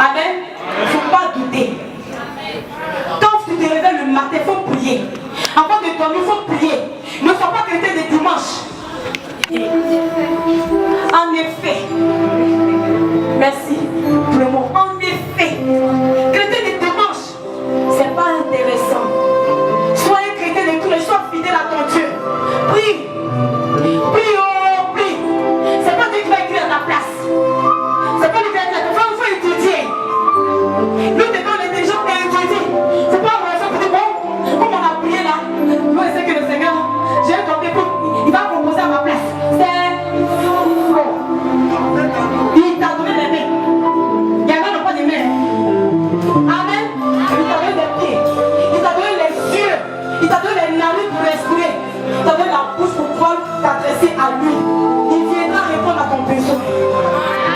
Amen. Il ne faut pas douter. Quand tu te réveilles le matin, il faut prier. Avant de dormir, il faut prier. Ne sois pas chrétien de dimanche. En effet, merci pour le mot. En effet, chrétien de dimanche, c'est pas intéressant. Sois un chrétien de tous les jours, sois fidèle à ton Dieu. Prie. Prie, oh, prie. C'est pas Dieu qui va écrire à ta place. C'est pas lui qui va écrire à ta place. Il faut étudier. Nous, devant l'intelligence, on a étudié. C'est pas un raison pour dire, bon, comme on a prié là, moi je sais que le Seigneur, j'ai compté pour, il va composer à ma place. C'est faux. Il t'a donné des mains. Il y en a pas des mains. Amen. Il t'a donné des pieds. Il t'a donné les yeux. Il t'a donné les narines pour respirer. Il t'a donné la bouche pour pouvoir t'adresser à lui. Il viendra répondre à ton besoin.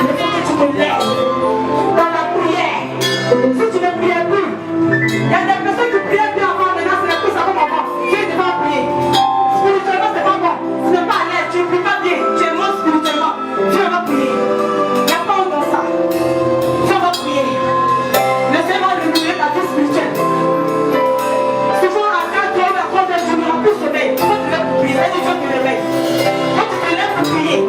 Il faut que tu te lèves dans la prière. Si tu ne priais plus, il y a des personnes qui priaient plus avant, maintenant c'est plus ça comme avant. Tu es devant prier. Spirituellement, c'est pas bon. Tu n'es pas à l'aise, tu ne pries pas bien. Tu es mort spirituellement. Tu vas prier. Il n'y a pas honte dans ça. Tu vas prier. Le Seigneur va réguler ta vie spirituelle. Souvent, à 4 heures, à 3 heures, tu n'auras plus sommeil. Quand tu te lèves pour prier, et tu te réveilles. Quand tu te lèves pour prier,